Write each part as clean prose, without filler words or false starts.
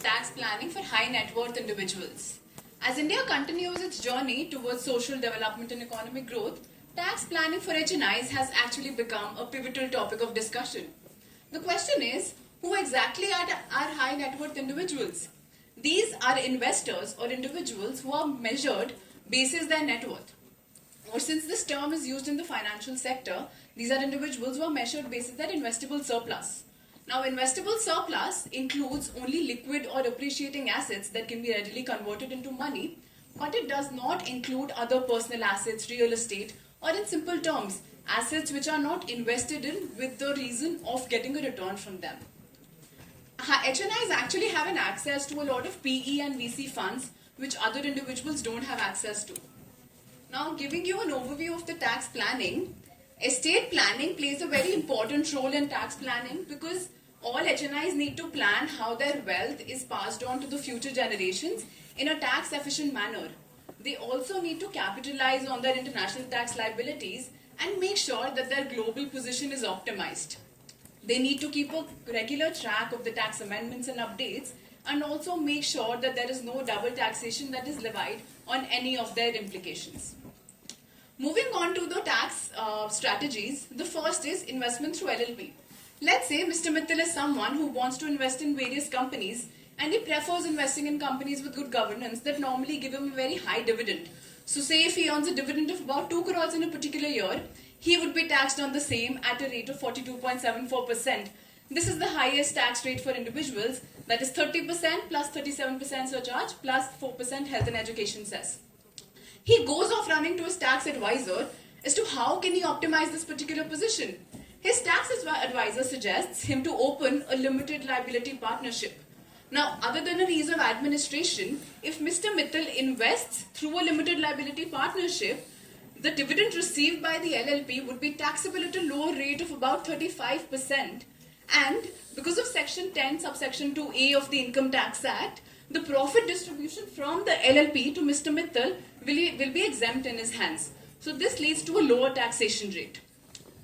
Tax planning for high net worth individuals. As India continues its journey towards social development and economic growth, tax planning for HNIs has actually become a pivotal topic of discussion. The question is, who exactly are high net worth individuals? These are investors or individuals who are measured basis their net worth. Or since this term is used in the financial sector, these are individuals who are measured basis their investable surplus. Now, investable surplus includes only liquid or appreciating assets that can be readily converted into money, but it does not include other personal assets, real estate, or in simple terms, assets which are not invested in with the reason of getting a return from them. HNIs actually have an access to a lot of PE and VC funds which other individuals don't have access to. Now, giving you an overview of the tax planning, estate planning plays a very important role in tax planning because all HNIs need to plan how their wealth is passed on to the future generations in a tax efficient manner. They also need to capitalize on their international tax liabilities and make sure that their global position is optimized. They need to keep a regular track of the tax amendments and updates and also make sure that there is no double taxation that is levied on any of their implications. Moving on to the tax strategies, the first is investment through LLP. Let's say Mr. Mittal is someone who wants to invest in various companies and he prefers investing in companies with good governance that normally give him a very high dividend. So say if he earns a dividend of about 2 crores in a particular year, he would be taxed on the same at a rate of 42.74%. This is the highest tax rate for individuals, that is 30% plus 37% surcharge plus 4% health and education cess. He goes off running to his tax advisor as to how can he optimize this particular position. His tax advisor suggests him to open a limited liability partnership. Now, other than an ease of administration, if Mr. Mittal invests through a limited liability partnership, the dividend received by the LLP would be taxable at a lower rate of about 35%. And because of Section 10, subsection 2A of the Income Tax Act, the profit distribution from the LLP to Mr. Mittal will be exempt in his hands. So this leads to a lower taxation rate.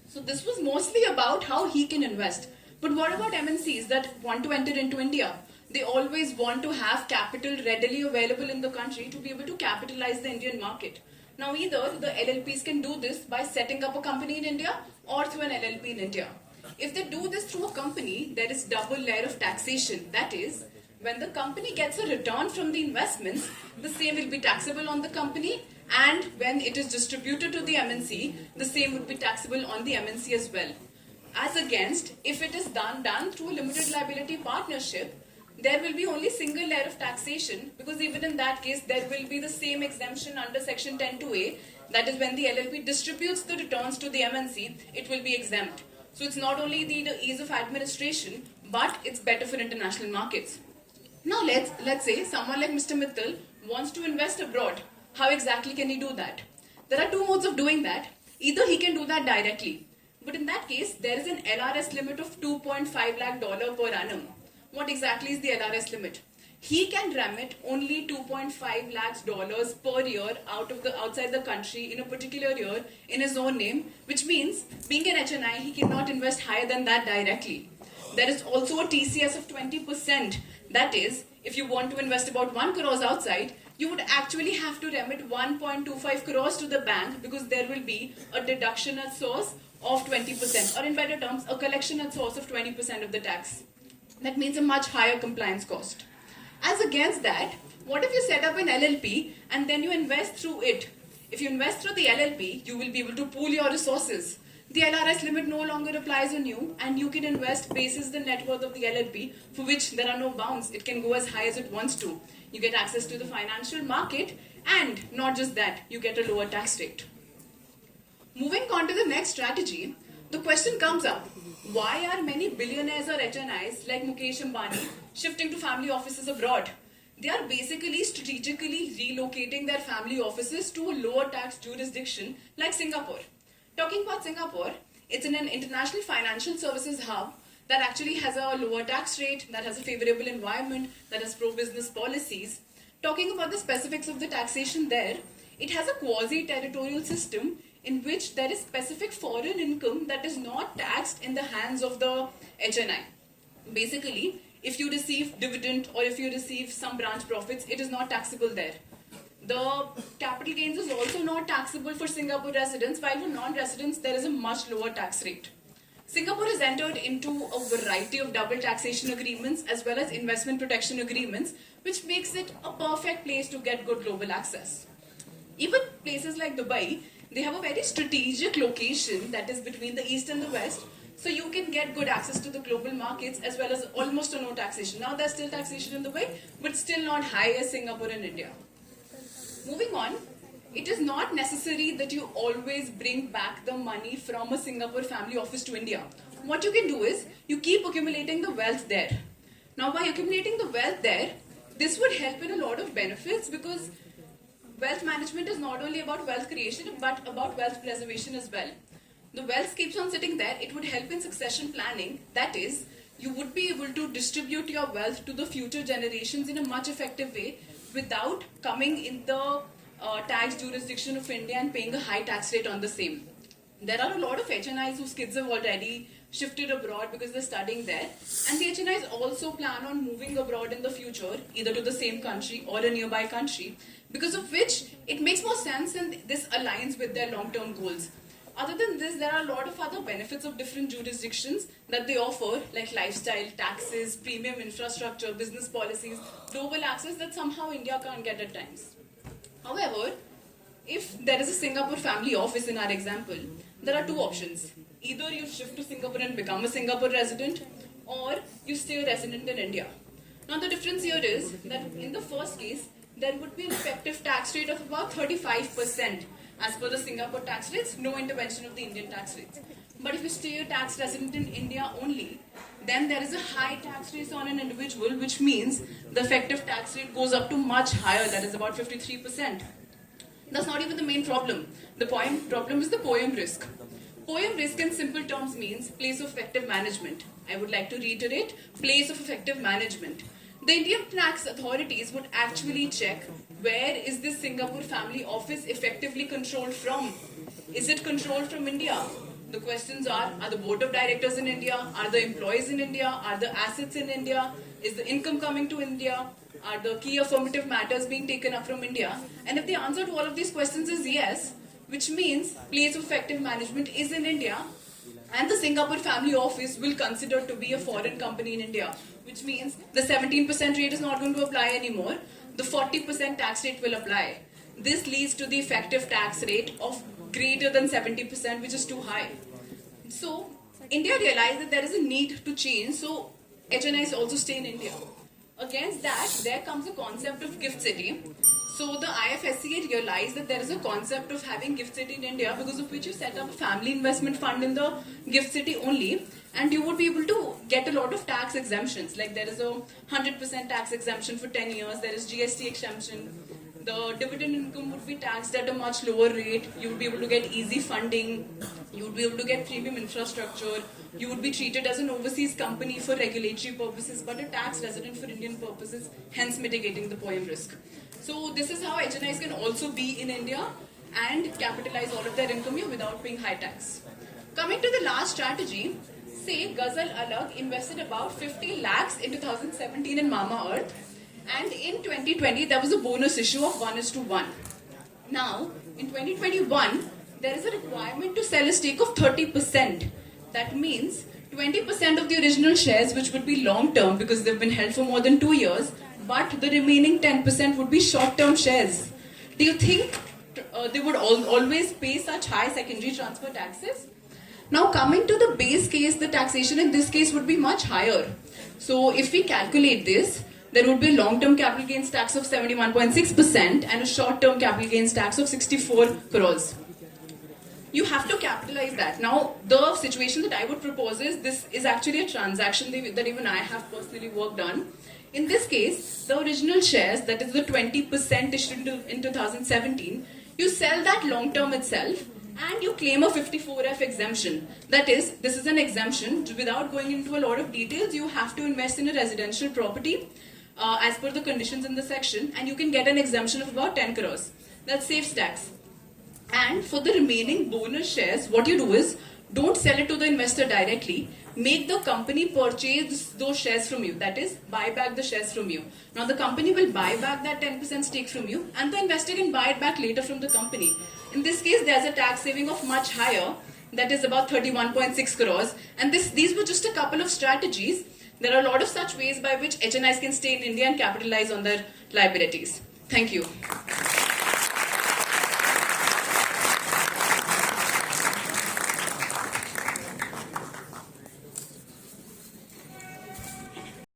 So this was mostly about how he can invest. But what about MNCs that want to enter into India? They always want to have capital readily available in the country to be able to capitalize the Indian market. Now either the LLPs can do this by setting up a company in India or through an LLP in India. If they do this through a company, there is double layer of taxation. That is, when the company gets a return from the investments, the same will be taxable on the company, and when it is distributed to the MNC, the same would be taxable on the MNC as well. As against, if it is done through a limited liability partnership, there will be only single layer of taxation, because even in that case, there will be the same exemption under Section 10(2)(a. That is, when the LLP distributes the returns to the MNC, it will be exempt. So it's not only the ease of administration, but it's better for international markets. Now let's say someone like Mr. Mittal wants to invest abroad. How exactly can he do that? There are two modes of doing that. Either he can do that directly, but in that case, there is an LRS limit of $2.5 lakh per annum. What exactly is the LRS limit? He can remit only $2.5 lakhs per year outside the country in a particular year in his own name, which means being an HNI, he cannot invest higher than that directly. There is also a TCS of 20%. That is, if you want to invest about 1 crores outside, you would actually have to remit 1.25 crores to the bank because there will be a deduction at source of 20%, or in better terms, a collection at source of 20% of the tax. That means a much higher compliance cost. As against that, what if you set up an LLP and then you invest through it? If you invest through the LLP, you will be able to pool your resources. The LRS limit no longer applies on you, and you can invest basis the net worth of the LLP, for which there are no bounds. It can go as high as it wants to. You get access to the financial market, and not just that, you get a lower tax rate. Moving on to the next strategy, the question comes up, why are many billionaires or HNIs like Mukesh Ambani shifting to family offices abroad? They are basically strategically relocating their family offices to a lower tax jurisdiction like Singapore. Talking about Singapore, it's in an international financial services hub that actually has a lower tax rate, that has a favorable environment, that has pro-business policies. Talking about the specifics of the taxation there, it has a quasi-territorial system in which there is specific foreign income that is not taxed in the hands of the HNI. Basically, if you receive dividend or if you receive some branch profits, it is not taxable there. The capital gains is also not taxable for Singapore residents, while for non-residents there is a much lower tax rate. Singapore has entered into a variety of double taxation agreements as well as investment protection agreements, which makes it a perfect place to get good global access. Even places like Dubai, they have a very strategic location that is between the east and the west, so you can get good access to the global markets as well as almost no taxation. Now there's still taxation in Dubai, but still not high as Singapore and India. Moving on, it is not necessary that you always bring back the money from a Singapore family office to India. What you can do is, you keep accumulating the wealth there. Now by accumulating the wealth there, this would help in a lot of benefits, because wealth management is not only about wealth creation but about wealth preservation as well. The wealth keeps on sitting there, it would help in succession planning. That is, you would be able to distribute your wealth to the future generations in a much effective way without coming in the tax jurisdiction of India and paying a high tax rate on the same. There are a lot of HNIs whose kids have already shifted abroad because they're studying there, and the HNIs also plan on moving abroad in the future, either to the same country or a nearby country, because of which it makes more sense and this aligns with their long-term goals. Other than this, there are a lot of other benefits of different jurisdictions that they offer, like lifestyle, taxes, premium infrastructure, business policies, global access that somehow India can't get at times. However, if there is a Singapore family office in our example, there are two options. Either you shift to Singapore and become a Singapore resident, or you stay a resident in India. Now the difference here is that in the first case, there would be an effective tax rate of about 35%. As per the Singapore tax rates, no intervention of the Indian tax rates. But if you stay a tax resident in India only, then there is a high tax rate on an individual, which means the effective tax rate goes up to much higher, that is about 53%. That's not even the main problem. The problem is the POEM risk. POEM risk in simple terms means place of effective management. I would like to reiterate, place of effective management. The Indian tax authorities would actually check where is this Singapore family office effectively controlled from. Is it controlled from India? The questions are the board of directors in India? Are the employees in India? Are the assets in India? Is the income coming to India? Are the key affirmative matters being taken up from India? And if the answer to all of these questions is yes, which means place of effective management is in India, and the Singapore family office will consider to be a foreign company in India, which means the 17% rate is not going to apply anymore. The 40% tax rate will apply. This leads to the effective tax rate of greater than 70%, which is too high. So India realized that there is a need to change, so HNIs also stay in India. Against that, there comes a concept of gift city. So the IFSCA realized that there is a concept of having gift city in India, because of which you set up a family investment fund in the gift city only, and you would be able to get a lot of tax exemptions. Like there is a 100% tax exemption for 10 years, there is GST exemption, the dividend income would be taxed at a much lower rate, you would be able to get easy funding, you would be able to get premium infrastructure, you would be treated as an overseas company for regulatory purposes but a tax resident for Indian purposes, hence mitigating the POEM risk. So this is how HNIs can also be in India and capitalize all of their income here without paying high tax. Coming to the last strategy, say Ghazal Alag invested about 50 lakhs in 2017 in Mama Earth, and in 2020 there was a bonus issue of 1:1. Now in 2021 there is a requirement to sell a stake of 30%. That means 20% of the original shares, which would be long term because they've been held for more than 2 years, but the remaining 10% would be short term shares. Do you think they would always pay such high secondary transfer taxes? Now coming to the base case, the taxation in this case would be much higher. So if we calculate this, there would be a long-term capital gains tax of 71.6% and a short-term capital gains tax of 64 crores. You have to capitalize that. Now, the situation that I would propose is, this is actually a transaction that even I have personally worked on. In this case, the original shares, that is the 20% issued in 2017, you sell that long-term itself and you claim a 54F exemption. That is, this is an exemption. Without going into a lot of details, you have to invest in a residential property as per the conditions in the section, and you can get an exemption of about 10 crores. That saves tax. And for the remaining bonus shares, what you do is, Don't sell it to the investor directly. Make the company purchase those shares from you. That is, buy back the shares from you. Now the company will buy back that 10% stake from you, and the investor can buy it back later from the company. In this case, there's a tax saving of much higher, that is about 31.6 crores. And these were just a couple of strategies. There are a lot of such ways by which HNIs can stay in India and capitalize on their liabilities. Thank you.